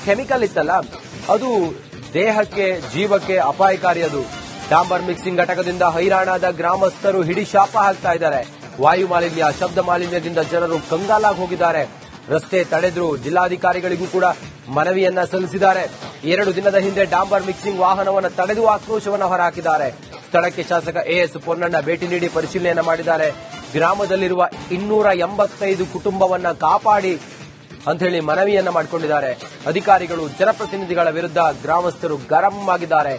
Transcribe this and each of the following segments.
Chemical ಇತ್ತಲ್ಲ ಅದು ದೇಹಕ್ಕೆ ಜೀವಕ್ಕೆ ಅಪಾಯಕಾರಿ. ಅದು ಡಾಂಬರ್ ಮಿಕ್ಸಿಂಗ್ ಘಟಕದಿಂದ ಹೈರಾಣಾದ ಗ್ರಾಮಸ್ಥರು ಹಿಡಿ ಶಾಪ ಹಾಕ್ತಾ ಇದ್ದಾರೆ. ವಾಯು ಮಾಲಿನ್ಯ, ಶಬ್ದ ಮಾಲಿನ್ಯದಿಂದ ಜನರು ಕಂಗಾಲಾಗಿ ಹೋಗಿದ್ದಾರೆ. ರಸ್ತೆ ತಡೆದ್ರು. ಜಿಲ್ಲಾಧಿಕಾರಿಗಳಿಗೂ ಕೂಡ ಮನವಿಯನ್ನ ಸಲ್ಲಿಸಿದ್ದಾರೆ. 2 ದಿನದ ಹಿಂದೆ ಡಾಂಬರ್ ಮಿಕ್ಸಿಂಗ್ ವಾಹನವನ್ನು ತಡೆದು ಆಕ್ರೋಶವನ್ನು ಹೊರಹಾಕಿದ್ದಾರೆ. ಸ್ಥಳಕ್ಕೆ ಶಾಸಕ ಎಎಸ್ ಪೊನ್ನಣ್ಣ ಭೇಟಿ ನೀಡಿ ಪರಿಶೀಲನೆಯನ್ನ ಮಾಡಿದ್ದಾರೆ. ಗ್ರಾಮದಲ್ಲಿರುವ 285 ಕುಟುಂಬವನ್ನ ಕಾಪಾಡಿ ಅಂತ ಹೇಳಿ ಮನವಿಯನ್ನ ಮಾಡಿಕೊಂಡಿದ್ದಾರೆ. ಅಧಿಕಾರಿಗಳು, ಜನಪ್ರತಿನಿಧಿಗಳ ವಿರುದ್ಧ ಗ್ರಾಮಸ್ಥರು ಗರಂ ಆಗಿದ್ದಾರೆ.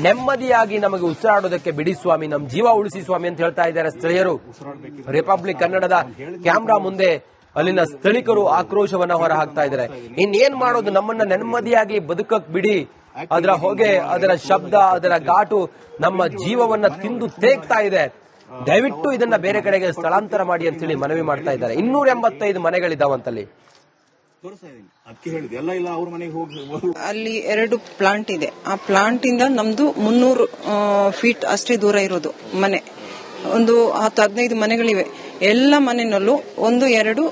ನೆಮ್ಮದಿಯಾಗಿ ನಮಗೆ ಉಸಿರಾಡೋದಕ್ಕೆ ಬಿಡಿ ಸ್ವಾಮಿ, ನಮ್ಮ ಜೀವ ಉಳಿಸಿ ಸ್ವಾಮಿ ಅಂತ ಹೇಳ್ತಾ ಇದ್ದಾರೆ ಸ್ಥಳೀಯರು. ರಿಪಬ್ಲಿಕ್ ಕನ್ನಡದ ಕ್ಯಾಮೆರಾ ಮುಂದೆ ಅಲ್ಲಿನ ಸ್ಥಳೀಕರು ಆಕ್ರೋಶವನ್ನ ಹೊರಹಾಕ್ತಾ ಇದ್ದಾರೆ. ಇನ್ನೇನ್ ಮಾಡೋದು, ನಮ್ಮನ್ನ ನೆಮ್ಮದಿಯಾಗಿ ಬದುಕಕ್ ಬಿಡಿ. ಅದರ ಹೊಗೆ, ಅದರ ಶಬ್ದ, ಅದರ ಘಾಟು ನಮ್ಮ ಜೀವವನ್ನ ತಿಂದು ತೇಗ್ತಾ ಇದೆ. ದಯವಿಟ್ಟು ಇದನ್ನ ಬೇರೆ ಕಡೆಗೆ ಸ್ಥಳಾಂತರ ಮಾಡಿ ಅಂತ ಹೇಳಿ ಮನವಿ ಮಾಡ್ತಾ ಇದ್ದಾರೆ. 285 ಮನೆಗಳಿದಾವಂತಲ್ಲಿ. ಅಲ್ಲಿ 2 ಪ್ಲಾಂಟ್ ಇದೆ. ಆ ಪ್ಲಾಂಟ್ ಇಂದ ನಮ್ದು 300 ಫೀಟ್ ಅಷ್ಟೇ ದೂರ ಇರೋದು ಮನೆ. ಒಂದು 10-15 ಮನೆಗಳಿವೆ. ಎಲ್ಲ ಮನೆಯಲ್ಲೂ 1-2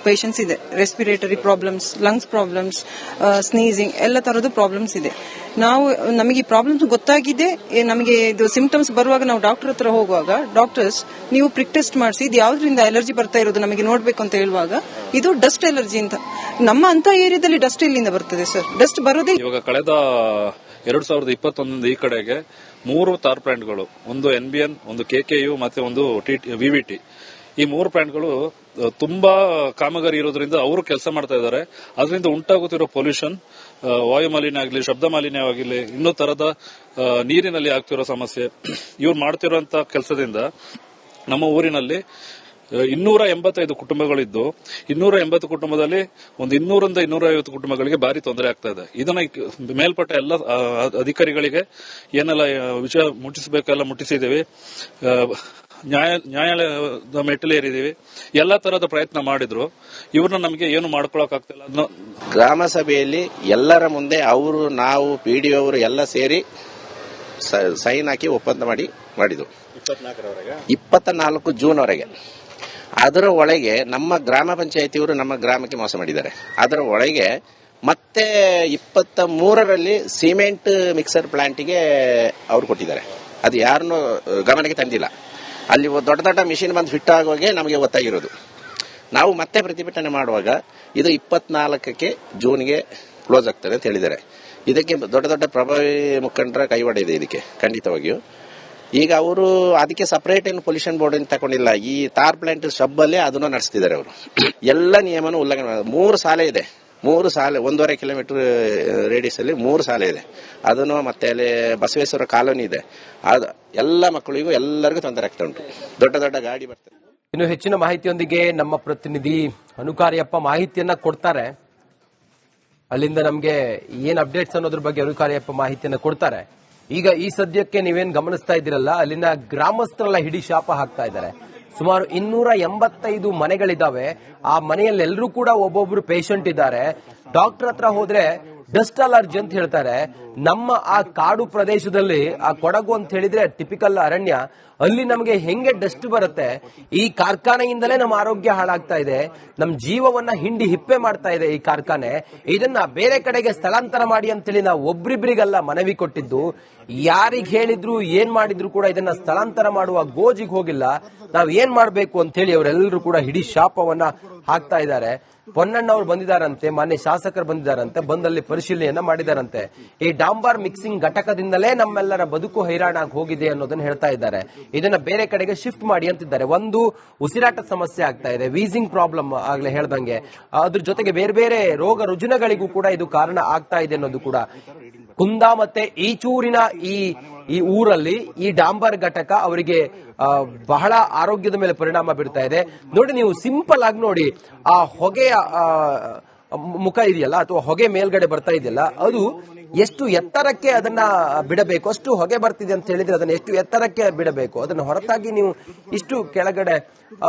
ಪೇಷಂಟ್ಸ್ ಇದೆ. Respiratory problems, lungs problems, sneezing ಎಲ್ಲ ತರದ್ದು ಪ್ರಾಬ್ಲಮ್ಸ್ ಇದೆ. ನಮಗೆ ಈ ಪ್ರಾಬ್ಲಮ್ಸ್ ಗೊತ್ತಾಗಿದೆ. ನಮಗೆ ಇದು ಸಿಂಪ್ಟಮ್ಸ್ ಬರುವಾಗ ನಾವು ಡಾಕ್ಟರ್ ಹತ್ರ ಹೋಗುವಾಗ ಡಾಕ್ಟರ್ಸ್ ನೀವು ಪ್ರಿಕ್ ಟೆಸ್ಟ್ ಮಾಡಿಸಿ ಇದು ಯಾವ್ದ್ರಿಂದ ಅಲರ್ಜಿ ಬರ್ತಾ ಇರೋದು ನಮಗೆ ನೋಡ್ಬೇಕು ಅಂತ ಹೇಳುವಾಗ ಇದು ಡಸ್ಟ್ ಅಲರ್ಜಿ ಅಂತ. ನಮ್ಮ ಅಂತ ಏರಿಯಾದಲ್ಲಿ ಡಸ್ಟ್ ಎಲ್ಲಿಂದ ಬರ್ತದೆ ಸರ್? ಡಸ್ಟ್ ಬರೋದೇ ಇವಾಗ ಕಳೆದ 2021 ಈ ಕಡೆಗೆ 3 ತಾರ್ ಪ್ಲಾಂಟ್ಗಳು, ಒಂದು NBN, ಒಂದು KKU ಮತ್ತೆ ಒಂದು VVT, ಈ 3 ಪ್ಲಾಂಟ್ಗಳು ತುಂಬಾ ಕಾಮಗಾರಿ ಇರೋದ್ರಿಂದ ಅವರು ಕೆಲಸ ಮಾಡ್ತಾ ಇದ್ದಾರೆ. ಅದರಿಂದ ಉಂಟಾಗುತ್ತಿರೋ ಪೊಲ್ಯೂಷನ್, ವಾಯು ಮಾಲಿನ್ಯ ಆಗಲಿ, ಶಬ್ದ ಮಾಲಿನ್ಯವಾಗಿರಲಿ, ಇನ್ನೂ ತರದ ನೀರಿನಲ್ಲಿ ಆಗ್ತಿರೋ ಸಮಸ್ಯೆ, ಇವ್ರು ಮಾಡ್ತಿರೋಂತ ಕೆಲಸದಿಂದ ನಮ್ಮ ಊರಿನಲ್ಲಿ 285 ಕುಟುಂಬಗಳಿದ್ದು 280 ಕುಟುಂಬದಲ್ಲಿ ಒಂದು 200ರಿಂದ 250 ಕುಟುಂಬಗಳಿಗೆ ಭಾರಿ ತೊಂದರೆ ಆಗ್ತಾ ಇದೆ. ಇದನ್ನ ಮೇಲ್ಪಟ್ಟ ಎಲ್ಲ ಅಧಿಕಾರಿಗಳಿಗೆ ಏನೆಲ್ಲ ವಿಷಯ ಮುಟ್ಟಿಸಬೇಕೆಲ್ಲ ಮುಟ್ಟಿಸಿದ್ದೀವಿ. ನ್ಯಾಯಾಲಯದ ಮೆಟ್ಟಿಲೇರಿದೀವಿ. ಎಲ್ಲಾ ತರದ ಪ್ರಯತ್ನ ಮಾಡಿದ್ರು. ಇವ್ರನ್ನ ನಮಗೆ ಏನು ಮಾಡ್ಕೊಳಕ್ ಆಗ್ತಿಲ್ಲ. ಗ್ರಾಮ ಸಭೆಯಲ್ಲಿ ಎಲ್ಲರ ಮುಂದೆ ಅವರು, ನಾವು, PDO ಅವರು ಎಲ್ಲ ಸೇರಿ ಸೈನ್ ಹಾಕಿ ಒಪ್ಪಂದ ಮಾಡಿದ್ರು 24 ಜೂನ್ ವರೆಗೆ. ಅದರ ಒಳಗೆ ನಮ್ಮ ಗ್ರಾಮ ಪಂಚಾಯತಿಯವರು ನಮ್ಮ ಗ್ರಾಮಕ್ಕೆ ಮೋಸ ಮಾಡಿದ್ದಾರೆ. ಅದರ ಒಳಗೆ ಮತ್ತೆ 23ರಲ್ಲಿ ಸಿಮೆಂಟ್ ಮಿಕ್ಸರ್ ಪ್ಲಾಂಟಿಗೆ ಅವ್ರು ಕೊಟ್ಟಿದ್ದಾರೆ. ಅದು ಯಾರನ್ನು ಗಮನಕ್ಕೆ ತಂದಿಲ್ಲ. ಅಲ್ಲಿ ದೊಡ್ಡ ದೊಡ್ಡ ಮಿಷಿನ್ ಬಂದು ಫಿಟ್ ಆಗುವಾಗೆ ನಮಗೆ ಗೊತ್ತಾಗಿರೋದು. ನಾವು ಮತ್ತೆ ಪ್ರತಿಭಟನೆ ಮಾಡುವಾಗ ಇದು 24ಕ್ಕೆ ಜೂನ್ಗೆ ಕ್ಲೋಸ್ ಆಗ್ತದೆ ಅಂತ ಹೇಳಿದ್ದಾರೆ. ಇದಕ್ಕೆ ದೊಡ್ಡ ದೊಡ್ಡ ಪ್ರಭಾವಿ ಮುಖಂಡರ ಕೈವಾಡ ಇದೆ ಇದಕ್ಕೆ ಖಂಡಿತವಾಗಿಯೂ. ಈಗ ಅವರು ಅದಕ್ಕೆ ಸಪರೇಟ್ ಏನು ಪೊಲ್ಯೂಷನ್ ಬೋರ್ಡ್ ಅಂತ ತಗೊಂಡಿಲ್ಲ. ಈ ತಾರ್ ಪ್ಲಾಂಟ್ ಸಬ್ಬಲ್ಲೇ ಅದನ್ನು ನಡೆಸ್ತಿದ್ದಾರೆ ಅವರು. ಎಲ್ಲ ನಿಯಮನೂ ಉಲ್ಲಂಘನೆ. 3 ಸಾಲೆ ಇದೆ. 3 ಸಾಲೆ 1.5 ಕಿಲೋಮೀಟರ್ ರೇಡಿಯಸ್ ಅಲ್ಲಿ 3 ಸಾಲೆ ಇದೆ. ಅದನ್ನು ಮತ್ತೆ ಅಲ್ಲಿ ಬಸವೇಶ್ವರ ಕಾಲೋನಿ ಇದೆ. ಎಲ್ಲ ಮಕ್ಕಳಿಗೂ ಎಲ್ಲರಿಗೂ ತೊಂದರೆ ಆಗ್ತಾ ಉಂಟು. ದೊಡ್ಡ ದೊಡ್ಡ ಗಾಡಿ ಬರ್ತದೆ. ಇನ್ನು ಹೆಚ್ಚಿನ ಮಾಹಿತಿಯೊಂದಿಗೆ ನಮ್ಮ ಪ್ರತಿನಿಧಿ ಅನುಕಾರ್ಯಪ್ಪ ಮಾಹಿತಿಯನ್ನ ಕೊಡ್ತಾರೆ. ಅಲ್ಲಿಂದ ನಮಗೆ ಏನ್ ಅಪ್ಡೇಟ್ಸ್ ಅನ್ನೋದ್ರ ಬಗ್ಗೆ ಅನುಕಾರ್ಯಪ್ಪ ಮಾಹಿತಿಯನ್ನ ಕೊಡ್ತಾರೆ. ಈಗ ಈ ಸದ್ಯಕ್ಕೆ ನೀವೇನ್ ಗಮನಿಸ್ತಾ ಇದ್ದೀರಲ್ಲ, ಅಲ್ಲಿನ ಗ್ರಾಮಸ್ಥರೆಲ್ಲ ಹಿಡಿ ಶಾಪ ಹಾಕ್ತಾ ಇದ್ದಾರೆ. ಸುಮಾರು 285 ಮನೆಗಳಿದಾವೆ. ಆ ಮನೆಯಲ್ಲಿ ಎಲ್ಲರೂ ಕೂಡ ಒಬ್ಬೊಬ್ರು ಪೇಷಂಟ್ ಇದ್ದಾರೆ. ಡಾಕ್ಟರ್ ಹತ್ರ ಹೋದ್ರೆ ಡಸ್ಟ್ ಅಲರ್ಜಿ ಅಂತ ಹೇಳ್ತಾರೆ. ನಮ್ಮ ಆ ಕಾಡು ಪ್ರದೇಶದಲ್ಲಿ, ಆ ಕೊಡಗು ಅಂತ ಹೇಳಿದ್ರೆ ಟಿಪಿಕಲ್ ಅರಣ್ಯ, ಅಲ್ಲಿ ನಮಗೆ ಹೆಂಗೆ ಡಸ್ಟ್ ಬರುತ್ತೆ? ಈ ಕಾರ್ಖಾನೆಯಿಂದಲೇ ನಮ್ಮ ಆರೋಗ್ಯ ಹಾಳಾಗ್ತಾ ಇದೆ. ನಮ್ಮ ಜೀವವನ್ನ ಹಿಂಡಿ ಹಿಪ್ಪೆ ಮಾಡ್ತಾ ಇದೆ ಈ ಕಾರ್ಖಾನೆ. ಇದನ್ನ ಬೇರೆ ಕಡೆಗೆ ಸ್ಥಳಾಂತರ ಮಾಡಿ ಅಂತೇಳಿ ನಾವು ಒಬ್ರಿಬ್ರಿಗೆಲ್ಲ ಮನವಿ ಕೊಟ್ಟಿದ್ದು. ಯಾರಿಗ್ ಹೇಳಿದ್ರು ಏನ್ ಮಾಡಿದ್ರು ಕೂಡ ಇದನ್ನ ಸ್ಥಳಾಂತರ ಮಾಡುವ ಗೋಜಿಗೆ ಹೋಗಿಲ್ಲ. ನಾವ್ ಏನ್ ಮಾಡ್ಬೇಕು ಅಂತ ಹೇಳಿ ಅವರೆಲ್ಲರೂ ಕೂಡ ಹಿಡಿ ಶಾಪವನ್ನ ಹಾಕ್ತಾ ಇದ್ದಾರೆ. ಪೊನ್ನಣ್ಣ ಅವರು ಬಂದಿದ್ದಾರಂತೆ, ಮಾನ್ಯ ಶಾಸಕರು ಬಂದಿದ್ದಾರಂತೆ, ಬಂದಲ್ಲಿ ಪರಿಶೀಲನೆಯನ್ನ ಮಾಡಿದಾರಂತೆ. ಈ ಡಾಂಬರ್ ಮಿಕ್ಸಿಂಗ್ ಘಟಕದಿಂದಲೇ ನಮ್ಮೆಲ್ಲರ ಬದುಕು ಹೈರಾಣಾಗಿ ಹೋಗಿದೆ ಅನ್ನೋದನ್ನ ಹೇಳ್ತಾ ಇದ್ದಾರೆ. ಇದನ್ನ ಬೇರೆ ಕಡೆಗೆ ಶಿಫ್ಟ್ ಮಾಡಿ ಅಂತಿದ್ದಾರೆ. ಒಂದು ಉಸಿರಾಟದ ಸಮಸ್ಯೆ ಆಗ್ತಾ ಇದೆ, ವೀಸಿಂಗ್ ಪ್ರಾಬ್ಲಮ್ ಆಗ್ಲೇ ಹೇಳ್ದಂಗೆ, ಅದ್ರ ಜೊತೆಗೆ ಬೇರೆ ಬೇರೆ ರೋಗ ರುಜಿನಗಳಿಗೂ ಕೂಡ ಇದು ಕಾರಣ ಆಗ್ತಾ ಇದೆ ಅನ್ನೋದು ಕೂಡ. ಕುಂದ ಮತ್ತೆ ಈಚೂರಿನ ಈ ಊರಲ್ಲಿ ಈ ಡಾಂಬರ್ ಘಟಕ ಅವರಿಗೆ ಬಹಳ ಆರೋಗ್ಯದ ಮೇಲೆ ಪರಿಣಾಮ ಬೀರ್ತಾ ಇದೆ. ನೋಡಿ, ನೀವು ಸಿಂಪಲ್ ಆಗಿ ನೋಡಿ, ಆ ಹೊಗೆಯ ಮುಖ ಇದೆಯಲ್ಲ, ಅಥವಾ ಹೊಗೆ ಮೇಲ್ಗಡೆ ಬರ್ತಾ ಇದೆಯಲ್ಲ, ಅದು ಎಷ್ಟು ಎತ್ತರಕ್ಕೆ ಅದನ್ನ ಬಿಡಬೇಕು, ಅಷ್ಟು ಹೊಗೆ ಬರ್ತಿದೆ ಅಂತ ಹೇಳಿದ್ರೆ ಅದನ್ನ ಎಷ್ಟು ಎತ್ತರಕ್ಕೆ ಬಿಡಬೇಕು. ಅದನ್ನ ಹೊರತಾಗಿ ನೀವು ಇಷ್ಟು ಕೆಳಗಡೆ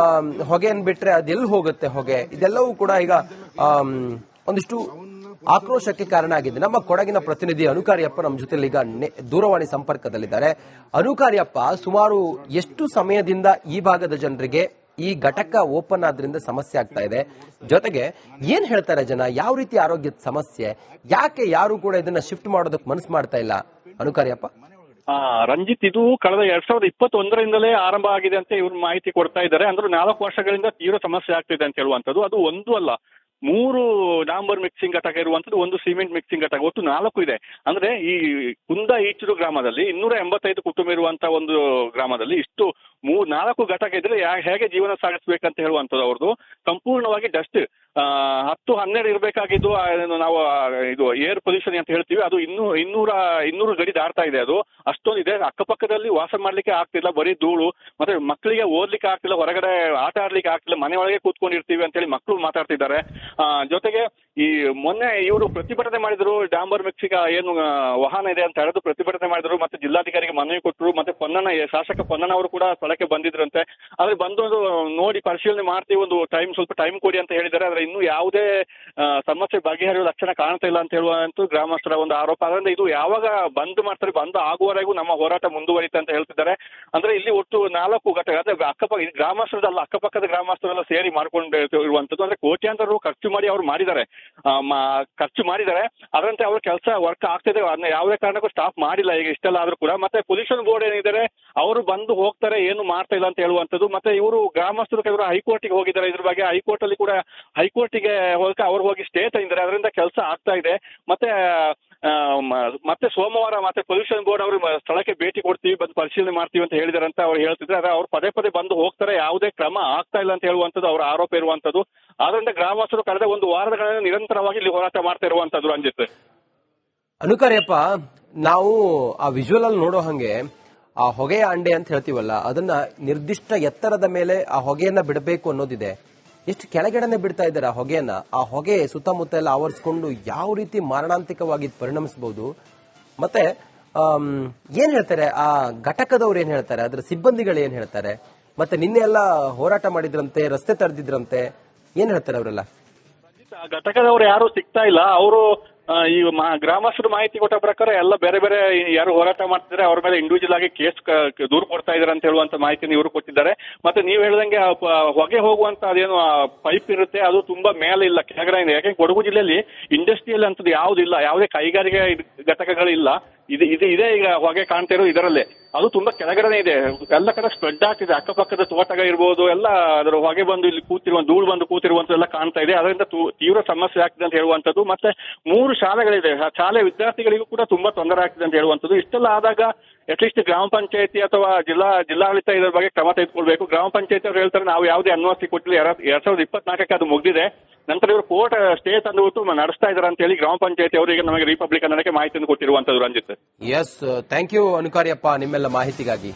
ಹೊಗೆಯನ್ನು ಬಿಟ್ರೆ ಅದೆಲ್ಲಿ ಹೋಗುತ್ತೆ ಹೊಗೆ? ಇದೆಲ್ಲವೂ ಕೂಡ ಈಗ ಒಂದಿಷ್ಟು ಆಕ್ರೋಶಕ್ಕೆ ಕಾರಣ ಆಗಿದೆ. ನಮ್ಮ ಕೊಡಗಿನ ಪ್ರತಿನಿಧಿ ಅನುಕಾರ್ಯಪ್ಪ ನಮ್ಮ ಜೊತೆಲಿ ಈಗ ದೂರವಾಣಿ ಸಂಪರ್ಕದಲ್ಲಿದ್ದಾರೆ. ಅನುಕಾರ್ಯಪ್ಪ, ಸುಮಾರು ಎಷ್ಟು ಸಮಯದಿಂದ ಈ ಭಾಗದ ಜನರಿಗೆ ಈ ಘಟಕ ಓಪನ್ ಆದ್ರಿಂದ ಸಮಸ್ಯೆ ಆಗ್ತಾ ಇದೆ. ಜೊತೆಗೆ ಏನ್ ಹೇಳ್ತಾರೆ ಜನ, ಯಾವ ರೀತಿ ಆರೋಗ್ಯದ ಸಮಸ್ಯೆ, ಯಾಕೆ ಯಾರು ಕೂಡ ಇದನ್ನ ಶಿಫ್ಟ್ ಮಾಡೋದಕ್ಕೆ ಮನಸ್ಸು ಮಾಡ್ತಾ ಇಲ್ಲ? ಅನುಕಾರ್ಯಪ್ಪ. ರಂಜಿತ್, ಇದು ಕಳೆದ 2021ರಿಂದಲೇ ಆರಂಭ ಆಗಿದೆ ಅಂತ ಇವ್ರು ಮಾಹಿತಿ ಕೊಡ್ತಾ ಇದ್ದಾರೆ. ಅಂದ್ರೆ 4 ವರ್ಷಗಳಿಂದ ತೀವ್ರ ಸಮಸ್ಯೆ ಆಗ್ತಿದೆ ಅಂತ ಹೇಳುವಂತದ್ದು. ಅದು ಒಂದು ಅಲ್ಲ, 3 ಡಾಂಬರ್ ಮಿಕ್ಸಿಂಗ್ ಘಟಕ ಇರುವಂತದ್ದು, 1 ಸಿಮೆಂಟ್ ಮಿಕ್ಸಿಂಗ್ ಘಟಕ, ಒಟ್ಟು 4 ಇದೆ. ಅಂದ್ರೆ ಈ ಕುಂದ ಈಚೂರು ಗ್ರಾಮದಲ್ಲಿ 285 ಕುಟುಂಬ ಇರುವಂತಹ ಒಂದು ಗ್ರಾಮದಲ್ಲಿ ಇಷ್ಟು 4 ಘಟಕ ಇದ್ರೆ ಹೇಗೆ ಜೀವನ ಸಾಗಿಸ್ಬೇಕಂತ ಹೇಳುವಂತದ್ದು. ಅವ್ರದ್ದು ಸಂಪೂರ್ಣವಾಗಿ ಡಸ್ಟ್ 10-12 ಇರಬೇಕಾಗಿದ್ದು ನಾವು ಇದು ಏರ್ ಪೊಲ್ಯೂಷನ್ ಅಂತ ಹೇಳ್ತೀವಿ, ಅದು 200 ಗಡಿ ದಾಟ್ತಾ ಇದೆ. ಅದು ಅಷ್ಟೊಂದಿದೆ. ಅಕ್ಕಪಕ್ಕದಲ್ಲಿ ವಾಸ ಮಾಡ್ಲಿಕ್ಕೆ ಆಗ್ತಿಲ್ಲ, ಬರೀ ಧೂಳು. ಮತ್ತೆ ಮಕ್ಕಳಿಗೆ ಓದ್ಲಿಕ್ಕೆ ಆಗ್ತಿಲ್ಲ, ಹೊರಗಡೆ ಆಟ ಆಡ್ಲಿಕ್ಕೆ ಆಗ್ತಿಲ್ಲ, ಮನೆ ಒಳಗೆ ಕೂತ್ಕೊಂಡಿರ್ತೀವಿ ಅಂತ ಹೇಳಿ ಮಕ್ಕಳು ಮಾತಾಡ್ತಿದ್ದಾರೆ. ಜೊತೆಗೆ ಈ ಮೊನ್ನೆ ಇವರು ಪ್ರತಿಭಟನೆ ಮಾಡಿದ್ರು, ಡಾಂಬರ್ ಮಿಕ್ಸಿಗ ಏನು ವಾಹನ ಇದೆ ಅಂತ ಹೇಳಿದ್ರು ಪ್ರತಿಭಟನೆ ಮಾಡಿದ್ರು. ಮತ್ತೆ ಜಿಲ್ಲಾಧಿಕಾರಿಗೆ ಮನವಿ ಕೊಟ್ಟರು. ಮತ್ತೆ ಶಾಸಕ ಪೊನ್ನಣ್ಣ ಅವರು ಕೂಡ ಸ್ಥಳಕ್ಕೆ ಬಂದಿದ್ರಂತೆ. ಆದ್ರೆ ಬಂದು ನೋಡಿ ಪರಿಶೀಲನೆ ಮಾಡ್ತೀವಿ, ಒಂದು ಸ್ವಲ್ಪ ಟೈಮ್ ಕೊಡಿ ಅಂತ ಹೇಳಿದ್ದಾರೆ. ಆದ್ರೆ ಇನ್ನೂ ಯಾವುದೇ ಸಮಸ್ಯೆ ಬಗೆಹರಿಯುವ ಲಕ್ಷಣ ಕಾಣ್ತಾ ಇಲ್ಲ ಅಂತ ಹೇಳುವಂತೂ ಗ್ರಾಮಸ್ಥರ ಒಂದು ಆರೋಪ. ಅದರಿಂದ ಇದು ಯಾವಾಗ ಬಂದ್ ಮಾಡ್ತಾರೆ, ಬಂದ್ ಆಗುವವರೆಗೂ ನಮ್ಮ ಹೋರಾಟ ಮುಂದುವರಿಯುತ್ತೆ ಅಂತ ಹೇಳ್ತಿದ್ದಾರೆ. ಅಂದ್ರೆ ಇಲ್ಲಿ ಒಟ್ಟು 4 ಘಟಕ, ಅಂದ್ರೆ ಗ್ರಾಮಸ್ಥರದಲ್ಲ, ಅಕ್ಕಪಕ್ಕದ ಗ್ರಾಮಸ್ಥರೆಲ್ಲ ಸೇರಿ ಮಾಡ್ಕೊಂಡು ಇರುವಂತದ್ದು. ಅಂದ್ರೆ ಕೋಟ್ಯಾಂತರ ರು ಖರ್ಚು ಮಾಡಿ ಅವ್ರು ಮಾಡಿದ್ದಾರೆ, ಅದರಂತೆ ಅವ್ರ ಕೆಲಸ ವರ್ಕ್ ಆಗ್ತಿದೆ. ಅದನ್ನ ಯಾವುದೇ ಕಾರಣಕ್ಕೂ ಸ್ಟಾಪ್ ಮಾಡಿಲ್ಲ ಈಗ ಇಷ್ಟೆಲ್ಲ ಆದ್ರೂ ಕೂಡ. ಮತ್ತೆ ಪೊಲ್ಯೂಷನ್ ಬೋರ್ಡ್ ಏನಿದ್ದಾರೆ ಅವರು ಬಂದು ಹೋಗ್ತಾರೆ, ಏನು ಮಾಡ್ತಾ ಇಲ್ಲ ಅಂತ ಹೇಳುವಂತದ್ದು. ಮತ್ತೆ ಇವರು ಗ್ರಾಮಸ್ಥರು ಕೆಲವರು ಹೈಕೋರ್ಟ್ಗೆ ಹೋಗಿದ್ದಾರೆ ಇದ್ರ ಬಗ್ಗೆ. ಹೈಕೋರ್ಟ್ ಅಲ್ಲಿ ಕೂಡ ಹೈಕೋರ್ಟಿಗೆ ಅವ್ರು ಹೋಗಿ ಸ್ಟೇ ತಂದಿದ್ದಾರೆ. ಅದರಿಂದ ಕೆಲಸ ಆಗ್ತಾ ಇದೆ. ಮತ್ತೆ ಸೋಮವಾರ ಮತ್ತೆ ಪೊಲ್ಯೂಷನ್ ಬೋರ್ಡ್ ಅವರು ಸ್ಥಳಕ್ಕೆ ಭೇಟಿ ಕೊಡ್ತೀವಿ, ಬಂದು ಪರಿಶೀಲನೆ ಮಾಡ್ತೀವಿ ಅಂತ ಹೇಳಿದಾರೆ ಅಂತ ಅವ್ರು ಹೇಳ್ತಿದ್ರೆ. ಆದ್ರೆ ಅವ್ರು ಪದೇ ಬಂದು ಹೋಗ್ತಾರೆ, ಯಾವುದೇ ಕ್ರಮ ಆಗ್ತಾ ಇಲ್ಲ ಅಂತ ಹೇಳುವಂತದ್ದು ಅವರ ಆರೋಪ ಇರುವಂತದ್ದು. ಆದ್ರಿಂದ ಗ್ರಾಮಸ್ಥರು ಕಳೆದ 1 ವಾರಗಳಿಂದ ನಿರಂತರವಾಗಿ ಇಲ್ಲಿ ಹೋರಾಟ ಮಾಡ್ತಾ ಇರುವಂತದ್ದು. ರಂಜಿತ್. ಅನುಕಾರ್ಯಪ್ಪ, ನಾವು ಆ ವಿಜುವಲ್ ಅಲ್ಲಿ ನೋಡೋ ಹಂಗೆ ಆ ಹೊಗೆಯ ಅಂಡೆ ಅಂತ ಹೇಳ್ತೀವಲ್ಲ, ಅದನ್ನ ನಿರ್ದಿಷ್ಟ ಎತ್ತರದ ಮೇಲೆ ಆ ಹೊಗೆಯನ್ನ ಬಿಡಬೇಕು ಅನ್ನೋದಿದೆ. ಎಷ್ಟು ಕೆಳಗಡೆನೆ ಬಿಡ್ತಾ ಇದ್ದಾರೆ ಆ ಹೊಗೆಯನ್ನ. ಆ ಹೊಗೆ ಸುತ್ತಮುತ್ತ ಎಲ್ಲ ಆವರಿಸಿಕೊಂಡು ಯಾವ ರೀತಿ ಮಾರಣಾಂತಿಕವಾಗಿ ಪರಿಣಮಿಸಬಹುದು. ಮತ್ತೆ ಏನ್ ಹೇಳ್ತಾರೆ ಆ ಘಟಕದವ್ರು, ಏನ್ ಹೇಳ್ತಾರೆ ಅದರ ಸಿಬ್ಬಂದಿಗಳು ಏನ್ ಹೇಳ್ತಾರೆ? ಮತ್ತೆ ನಿನ್ನೆ ಎಲ್ಲ ಹೋರಾಟ ಮಾಡಿದ್ರಂತೆ, ರಸ್ತೆ ತಡೆದಿದ್ರಂತೆ, ಏನ್ ಹೇಳ್ತಾರೆ ಅವರೆಲ್ಲ? ಘಟಕದವರು ಯಾರು ಸಿಗ್ತಾ ಇಲ್ಲ. ಅವರು ಈ ಗ್ರಾಮಸ್ಥರು ಮಾಹಿತಿ ಕೊಟ್ಟ ಪ್ರಕಾರ ಎಲ್ಲ ಬೇರೆ ಯಾರು ಹೋರಾಟ ಮಾಡ್ತಿದ್ದಾರೆ ಅವ್ರ ಮೇಲೆ ಇಂಡಿವಿಜುವಲ್ ಆಗಿ ಕೇಸ್ ದೂರು ಕೊಡ್ತಾ ಇದಾರೆ ಅಂತ ಹೇಳುವಂತ ಮಾಹಿತಿಯನ್ನು ಇವರು ಕೊಟ್ಟಿದ್ದಾರೆ. ಮತ್ತೆ ನೀವು ಹೇಳ್ದಂಗೆ ಹೊಗೆ ಹೋಗುವಂತ ಅದೇನು ಪೈಪ್ ಇರುತ್ತೆ, ಅದು ತುಂಬಾ ಮೇಲೆ ಇಲ್ಲ, ಕೆಳಗಡೆ ಇದೆ. ಯಾಕೆ ಕೊಡಗು ಜಿಲ್ಲೆಯಲ್ಲಿ ಇಂಡಸ್ಟ್ರಿಯಲ್ ಅಂತದ್ದು ಯಾವುದಿಲ್ಲ, ಯಾವುದೇ ಕೈಗಾರಿಕೆ ಘಟಕಗಳಿಲ್ಲ. ಇದೇ ಈಗ ಹೊಗೆ ಕಾಣ್ತಾ ಇರೋದು ಇದರಲ್ಲೇ. ಅದು ತುಂಬಾ ಕೆಳಗಡೆ ಇದೆ, ಎಲ್ಲ ಕಡೆ ಸ್ಪ್ರೆಡ್ ಆಗ್ತಿದೆ. ಅಕ್ಕಪಕ್ಕದ ತೋಟಗಳಿರ್ಬೋದು ಎಲ್ಲ ಅದರ ಹೊಗೆ ಬಂದು ಇಲ್ಲಿ ಧೂಳು ಬಂದು ಕೂತಿರುವಂತೆಲ್ಲ ಕಾಣ್ತಾ ಇದೆ. ಅದರಿಂದ ತೀವ್ರ ಸಮಸ್ಯೆ ಆಗ್ತಿದೆ ಅಂತ ಹೇಳುವಂತದ್ದು. ಮತ್ತೆ 3 ಶಾಲೆಗಳಿದೆ, ಶಾಲೆ ವಿದ್ಯಾರ್ಥಿಗಳಿಗೂ ಕೂಡ ತುಂಬಾ ತೊಂದರೆ ಆಗ್ತಿದೆ ಅಂತ ಹೇಳುವಂತದ್ದು. ಇಷ್ಟೆಲ್ಲ ಆದಾಗ ಅಟ್ಲೀಸ್ಟ್ ಗ್ರಾಮ ಪಂಚಾಯತಿ ಅಥವಾ ಜಿಲ್ಲಾಡಳಿತ ಇದರ ಬಗ್ಗೆ ಕ್ರಮ ತೆಗೆದುಕೊಳ್ಬೇಕು. ಗ್ರಾಮ ಪಂಚಾಯತಿ ಅವರು ಹೇಳ್ತಾರೆ ನಾವು ಯಾವುದೇ ಅನುಮತಿ ಕೊಟ್ಟಿಲ್ಲ, 2024ಕ್ಕೆ ಅದು ಮುಗಿದಿದೆ. ನಂತರ ಇವರು ಕೋರ್ಟ್ ಸ್ಟೇ ತಂದುಬಿಟ್ಟು ನಡೆಸ್ತಾ ಇದ್ದಾರೆ ಅಂತ ಹೇಳಿ ಗ್ರಾಮ ಪಂಚಾಯತಿ ಅವರಿಗೆ ನಮಗೆ ರಿಪಬ್ಲಿಕ್ ಕನ್ನಡಕ್ಕೆ ಮಾಹಿತಿಯನ್ನು ಕೊಟ್ಟಿರುವಂತದ್ದು. ರಂಜಿತ್. ಎಸ್, ಥ್ಯಾಂಕ್ ಯು ಅನುಕಾರ್ಯಪ್ಪ ನಿಮ್ಮೆಲ್ಲ ಮಾಹಿತಿಗಾಗಿ.